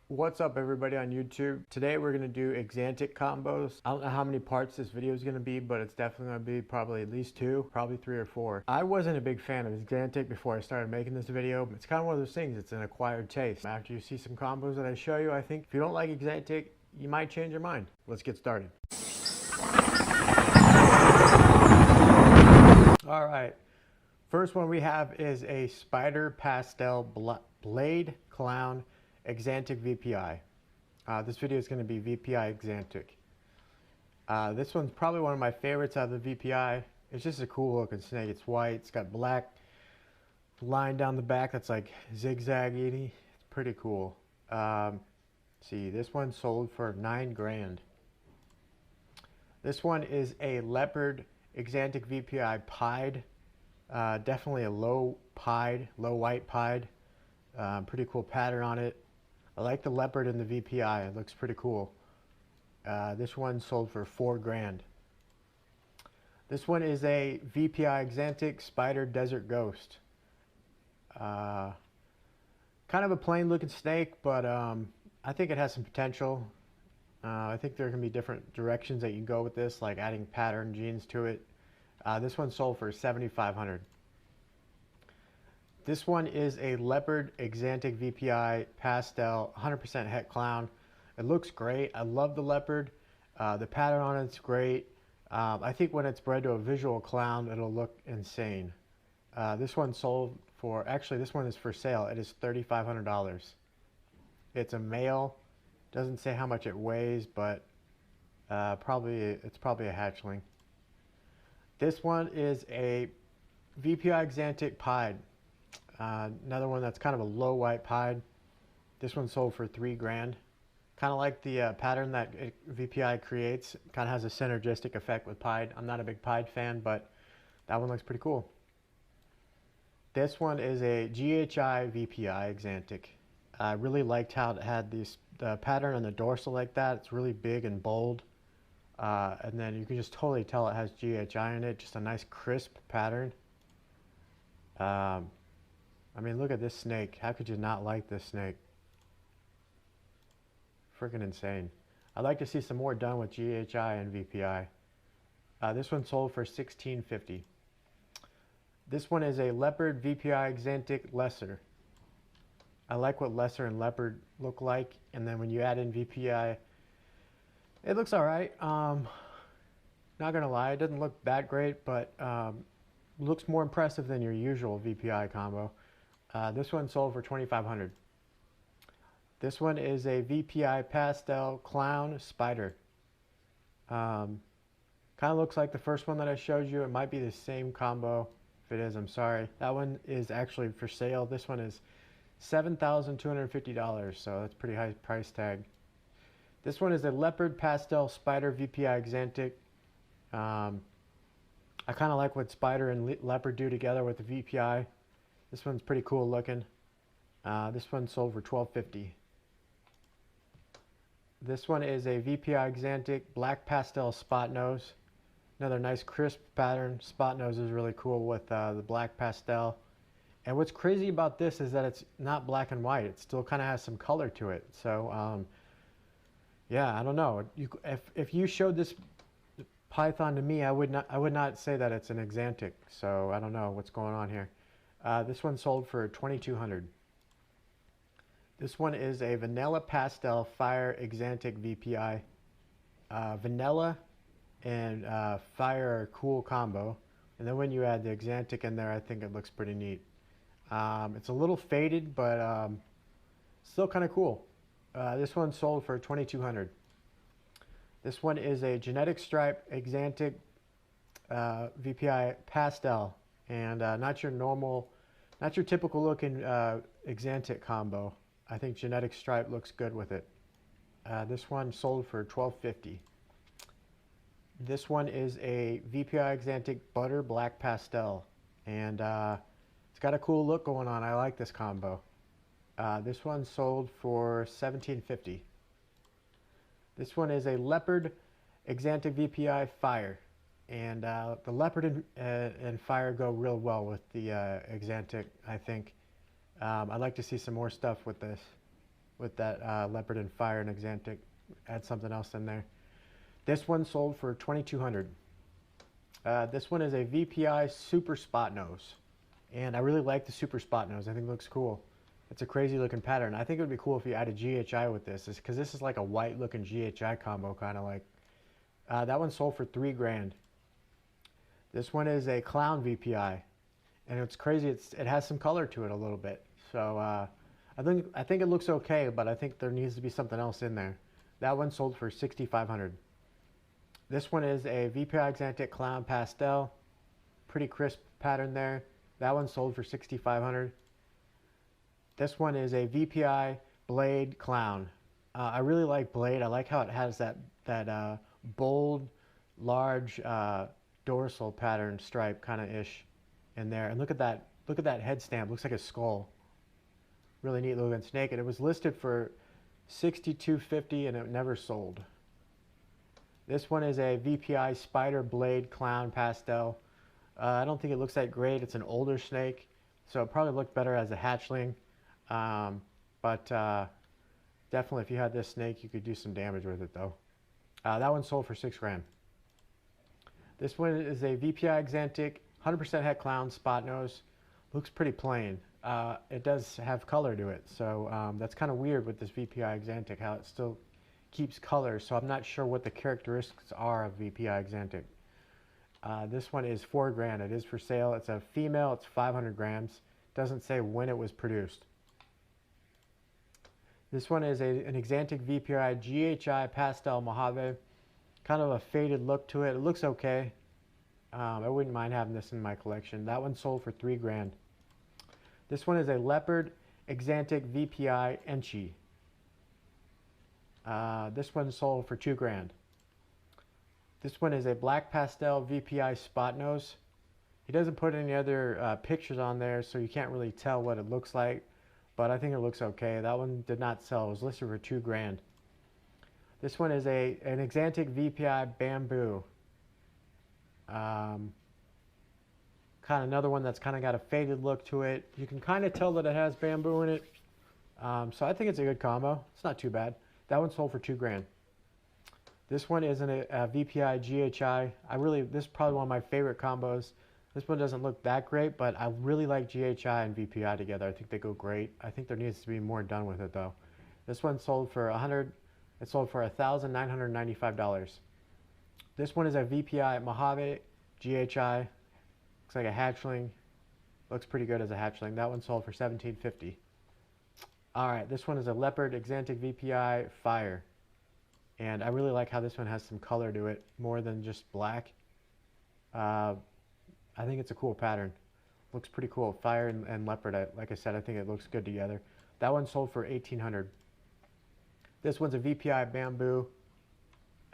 What's up everybody on YouTube? Today we're going to do Axanthic combos. I don't know how many parts this video is going to be, but it's definitely going to be probably at least 2, probably 3 or 4. I wasn't a big fan of Axanthic before I started making this video. It's kind of one of those things, it's an acquired taste. After you see some combos that I show you, I think if you don't like Axanthic, you might change your mind. Let's get started. Alright, first one we have is a Spider Pastel Blade Clown Axanthic VPI. This video is going to be VPI Axanthic. This one's probably one of my favorites out of the VPI. It's just a cool looking snake. It's white. It's got black line down the back that's like zigzaggy. It's pretty cool. See, this one sold for $9 grand. This one is a leopard Axanthic VPI pied. Definitely a low white pied. Pretty cool pattern on it. I like the leopard in the VPI. It looks pretty cool. This one sold for $4 grand. This one is a VPI Axanthic Spider Desert Ghost. Kind of a plain looking snake, but I think it has some potential. I think there can be different directions that you can go with this, like adding pattern genes to it. This one sold for $7,500. This one is a leopard Axanthic VPI pastel 100% het clown. It looks great. I love the leopard. The pattern on it's great. I think when it's bred to a visual clown, it'll look insane. This one sold for, actually this one is for sale. It is $3,500. It's a male. Doesn't say how much it weighs, but it's probably a hatchling. This one is a VPI Axanthic pied. Another one that's kind of a low white pied. This one sold for $3 grand. Kind of like the pattern that VPI creates. Kind of has a synergistic effect with pied. I'm not a big pied fan, but that one looks pretty cool. This one is a GHI VPI Axanthic. I really liked how it had the pattern on the dorsal like that. It's really big and bold. And then you can just totally tell it has GHI in it. Just a nice crisp pattern. I mean, look at this snake. How could you not like this snake? Freaking insane. I'd like to see some more done with GHI and VPI. This one sold for $1,650. This one is a leopard VPI Axanthic lesser. I like what lesser and leopard look like, and then when you add in VPI, it looks alright. Not gonna lie, it doesn't look that great, but looks more impressive than your usual VPI combo. This one sold for $2,500. This one is a VPI Pastel Clown Spider. Kind of looks like the first one that I showed you. It might be the same combo. If it is, I'm sorry. That one is actually for sale. This one is $7,250, so that's pretty high price tag. This one is a Leopard Pastel Spider VPI Axanthic. I kind of like what Spider and Leopard do together with the VPI. This one's pretty cool looking. This one sold for $1,250. This one is a VPI Axanthic Black Pastel Spot Nose. Another nice crisp pattern. Spot Nose is really cool with the black pastel. And what's crazy about this is that it's not black and white. It still kind of has some color to it. So yeah, I don't know. If you showed this python to me, I would not say that it's an Axanthic. So I don't know what's going on here. This one sold for $2,200. This one is a Vanilla Pastel Fire Axanthic VPI. Vanilla and Fire are a cool combo. And then when you add the Axanthic in there, I think it looks pretty neat. It's a little faded, but still kind of cool. This one sold for $2,200. This one is a Genetic Stripe Axanthic VPI Pastel. And not your typical looking Axanthic combo. I think Genetic Stripe looks good with it. This one sold for $1,250. This one is a VPI Axanthic Butter Black Pastel. And it's got a cool look going on. I like this combo. This one sold for $1,750. This one is a Leopard Axanthic VPI Fire. And the leopard and fire go real well with the Axanthic, I think. I'd like to see some more stuff with this. with that leopard and fire and Axanthic. Add something else in there. This one sold for $2,200. This one is a VPI super spot nose. And I really like the super spot nose. I think it looks cool. It's a crazy looking pattern. I think it would be cool if you added GHI with this, because this is like a white looking GHI combo, kind of like. That one sold for $3,000. This one is a clown VPI, and it's crazy. It has some color to it a little bit. So I think it looks okay, but I think there needs to be something else in there. That one sold for $6,500. This one is a VPI Axanthic clown pastel, pretty crisp pattern there. That one sold for $6,500. This one is a VPI Blade Clown. I really like Blade. I like how it has that bold, large dorsal pattern stripe kind of ish in there. And look at that head stamp. Looks like a skull. Really neat looking snake. And it was listed for $62.50 and it never sold. This one is a VPI Spider Blade Clown Pastel. I don't think it looks that great. It's an older snake, so it probably looked better as a hatchling. But definitely if you had this snake, you could do some damage with it though. That one sold for $6,000. This one is a VPI Axanthic 100% het clown spot nose. Looks pretty plain. It does have color to it, so that's kind of weird with this VPI Axanthic, how it still keeps color, so I'm not sure what the characteristics are of VPI Axanthic. This one is $4,000. It is for sale. It's a female. It's 500 grams. Doesn't say when it was produced. This one is an Axanthic VPI GHI Pastel Mojave. Kind of a faded look to it. It looks okay. I wouldn't mind having this in my collection. That one sold for $3,000. This one is a Leopard Axanthic VPI Enchi. This one sold for $2,000. This one is a Black Pastel VPI Spot Nose. He doesn't put any other pictures on there, so you can't really tell what it looks like, but I think it looks okay. That one did not sell. It was listed for $2,000. This one is an Axanthic VPI Bamboo. Kind of another one that's kind of got a faded look to it. You can kind of tell that it has bamboo in it. So I think it's a good combo. It's not too bad. That one sold for $2,000. This one is a VPI GHI. This is probably one of my favorite combos. This one doesn't look that great, but I really like GHI and VPI together. I think they go great. I think there needs to be more done with it though. This one sold for $1,995. This one is a VPI Mojave GHI. Looks like a hatchling. Looks pretty good as a hatchling. That one sold for $1,750. All right, this one is a Leopard Axanthic VPI Fire. And I really like how this one has some color to it, more than just black. I think it's a cool pattern. Looks pretty cool. Fire and leopard, like I said, I think it looks good together. That one sold for $1,800. This one's a VPI Bamboo.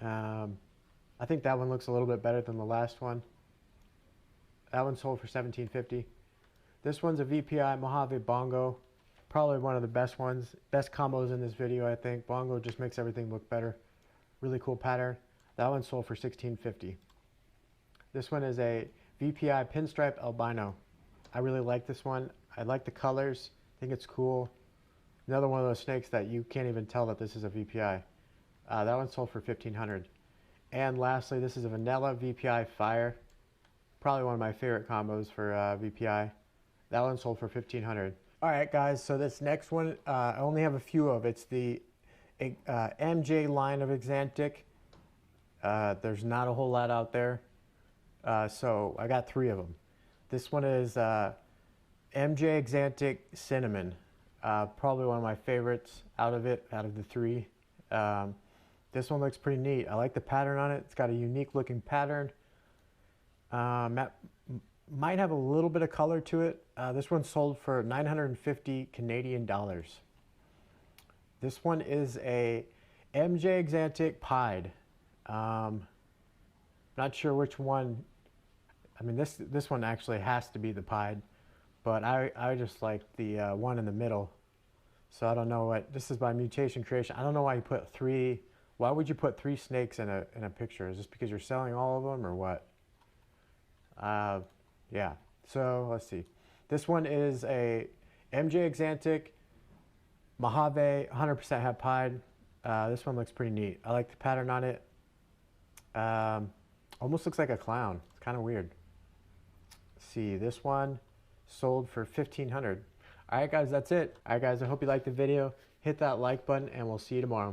I think that one looks a little bit better than the last one. That one sold for $1,750. This one's a VPI Mojave Bongo. Probably one of the best ones. Best combos in this video, I think. Bongo just makes everything look better. Really cool pattern. That one sold for $1,650. This one is a VPI Pinstripe Albino. I really like this one. I like the colors. I think it's cool. Another one of those snakes that you can't even tell that this is a VPI. That one sold for $1,500. And lastly, this is a Vanilla VPI Fire. Probably one of my favorite combos for VPI. That one sold for $1,500. All right, guys, so this next one, I only have a few of. It's the MJ line of Axanthic. There's not a whole lot out there, so I got 3 of them. This one is MJ Axanthic Cinnamon. Probably one of my favorites out of the 3. This one looks pretty neat. I like the pattern on it. It's got a unique looking pattern. Might have a little bit of color to it. This one sold for 950 Canadian dollars. This one is a MJ Axanthic Pied. Not sure which one. I mean, this one actually has to be the Pied, but I just like the one in the middle. So I don't know what this is by Mutation Creation. I don't know why you put 3. Why would you put 3 snakes in a picture? Is this because you're selling all of them or what? Yeah, so let's see. This one is a MJ Axanthic Mojave, 100% hep hide. This one looks pretty neat. I like the pattern on it. Almost looks like a clown. It's kind of weird. Let's see, this one sold for $1,500. All right, guys, that's it. All right, guys, I hope you liked the video. Hit that like button, and we'll see you tomorrow.